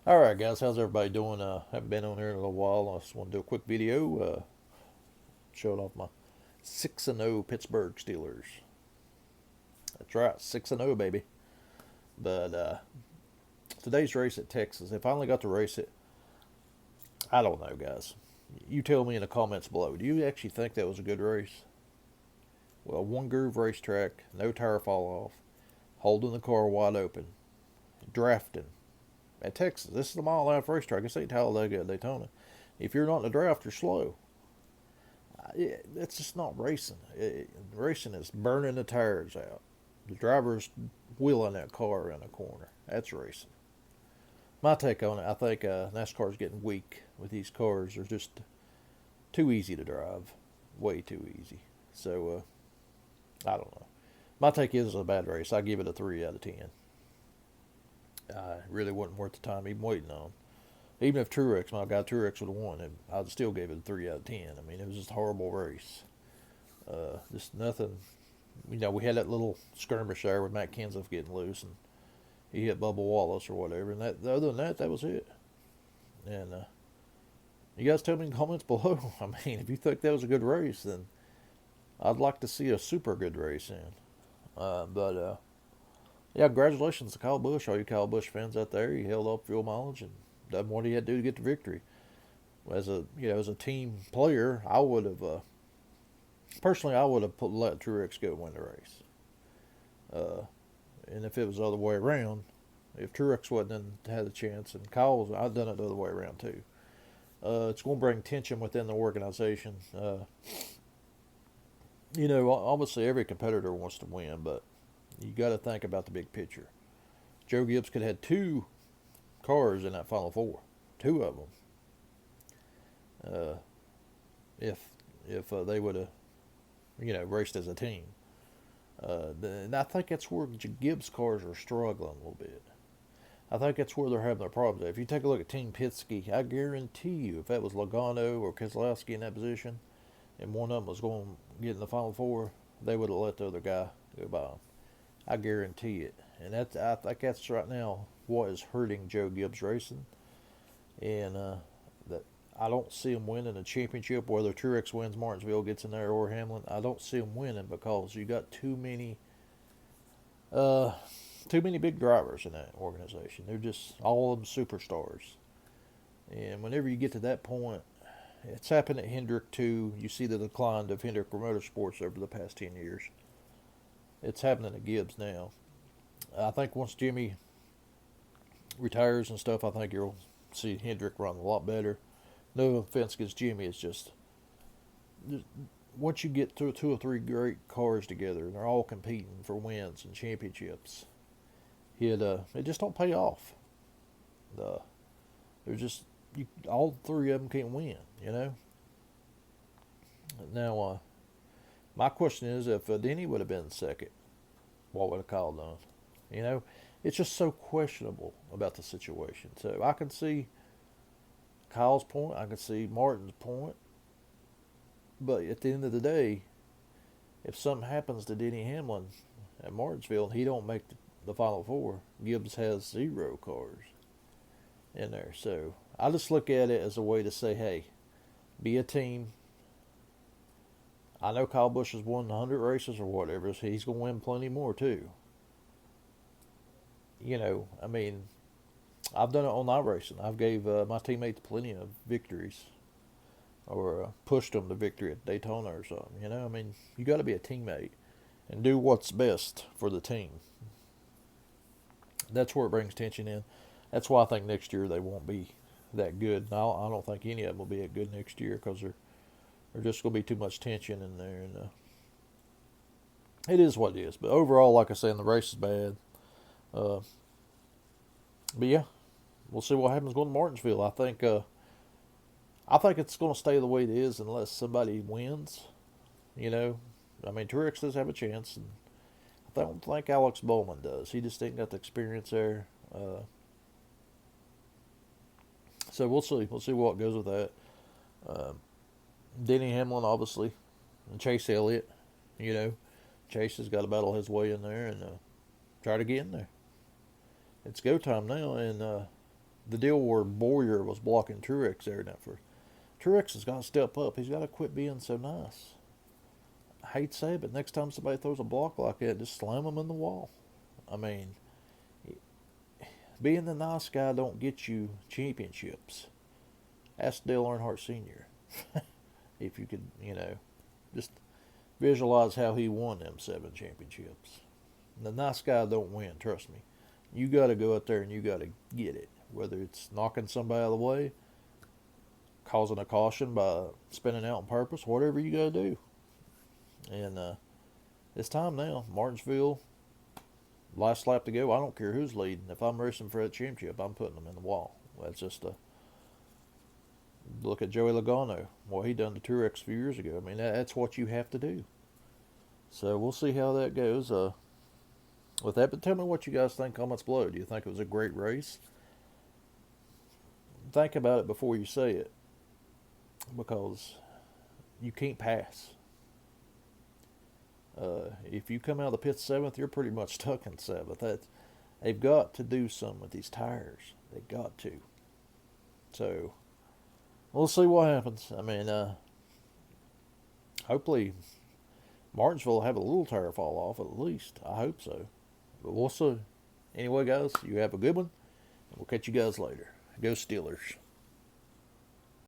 Alright guys, how's everybody doing? Haven't been on here in a little while. I just want to do a quick video showing off my 6-0 Pittsburgh Steelers. That's right, 6-0 baby. But today's race at Texas, they finally got to race it. I don't know, guys. You tell me in the comments below. Do you actually think that was a good race? Well, one groove racetrack, no tire fall off, holding the car wide open, drafting at Texas. This is the mile and a half racetrack. This ain't Talladega at Daytona. If you're not in the draft, you're slow. It's just not racing. Racing is burning the tires out. The driver's wheeling that car around the corner. That's racing. My take on it, I think NASCAR's getting weak with these cars. They're just too easy to drive. Way too easy. So, I don't know. My take is a bad race. I give it a 3 out of 10. Really wasn't worth the time even waiting on. Even if Truex, my guy Truex would have won, I'd still give it a 3 out of 10. I mean, it was just a horrible race. Just nothing. We had that little skirmish there with Matt Kenseth getting loose, and he hit Bubba Wallace or whatever. And other than that, that was it. And you guys tell me in the comments below. I mean, if you think that was a good race, then I'd like to see a super good race in. But yeah, congratulations to Kyle Busch, all you Kyle Busch fans out there. He held up fuel mileage and done what he had to do to get the victory. As a team player, I would have personally I would have let Truex go win the race. And if it was the other way around, if Truex wasn't had a chance and Kyle was, I'd done it the other way around too. It's going to bring tension within the organization. Obviously every competitor wants to win, but you got to think about the big picture. Joe Gibbs could have had 2 cars in that final 4, 2 of them. Uh, if they would have, raced as a team. And I think that's where Gibbs cars are struggling a little bit. I think that's where they're having their problems. If you take a look at Team Penske, I guarantee you, if that was Logano or Keselowski in that position, and one of them was going to get in the final 4, they would have let the other guy go by them. I guarantee it. And I think that's right now what is hurting Joe Gibbs Racing. And that I don't see him winning a championship, whether Truex wins, Martinsville gets in there, or Hamlin. I don't see him winning because you got uh, too many big drivers in that organization. They're just all of them superstars. And whenever you get to that point, it's happened at Hendrick too. You see the decline of Hendrick Motorsports over the past 10 years. It's happening at Gibbs now. I think once Jimmy retires and stuff, I think you'll see Hendrick run a lot better. No offense against Jimmy, it's just once you get 2 or 3 great cars together and they're all competing for wins and championships, it just don't pay off. The They're just all 3 of them can't win. Now, my question is, if Denny would have been second, what would have Kyle done? It's just so questionable about the situation. So I can see Kyle's point, I can see Martin's point, but at the end of the day, if something happens to Denny Hamlin at Martinsville and he don't make the final 4, Gibbs has 0 cars in there. So I just look at it as a way to say, hey, be a team. I know Kyle Busch has won 100 races or whatever, so he's going to win plenty more too. I mean, I've done it on iRacing. I've gave my teammates plenty of victories, or pushed them to victory at Daytona or something. I mean, you got to be a teammate and do what's best for the team. That's where it brings tension in. That's why I think next year they won't be that good. And I don't think any of them will be that good next year because there's just going to be too much tension in there. And it is what it is. But overall, like I said, the race is bad. Uh, but yeah, we'll see what happens going to Martinsville. I think it's going to stay the way it is unless somebody wins. I mean, Truex does have a chance, and I don't think Alex Bowman does. He just ain't got the experience there. So we'll see. We'll see what goes with that. Uh, Denny Hamlin, obviously, and Chase Elliott. Chase has got to battle his way in there and try to get in there. It's go time now, and the deal where Boyer was blocking Truex there. Now for Truex has got to step up. He's got to quit being so nice. I hate to say it, but next time somebody throws a block like that, just slam them in the wall. I mean, being the nice guy don't get you championships. Ask Dale Earnhardt Sr. If you could, just visualize how he won them 7 championships. The nice guy don't win, trust me. You got to go out there and you got to get it. Whether it's knocking somebody out of the way, causing a caution by spinning out on purpose, whatever you got to do. And it's time now. Martinsville, last lap to go. I don't care who's leading. If I'm racing for that championship, I'm putting them in the wall. That's just a look at Joey Logano. What he done to Truex a few years ago. I mean, that's what you have to do. So we'll see how that goes. With that, but tell me what you guys think. Comments below. Do you think it was a great race? Think about it before you say it, because you can't pass. If you come out of the pit 7th, you're pretty much stuck in 7th. They've got to do something with these tires. They've got to. So we'll see what happens. I mean, hopefully Martinsville will have a little tire fall off at least. I hope so. But we'll see. Anyway, guys, you have a good one. And we'll catch you guys later. Go Steelers.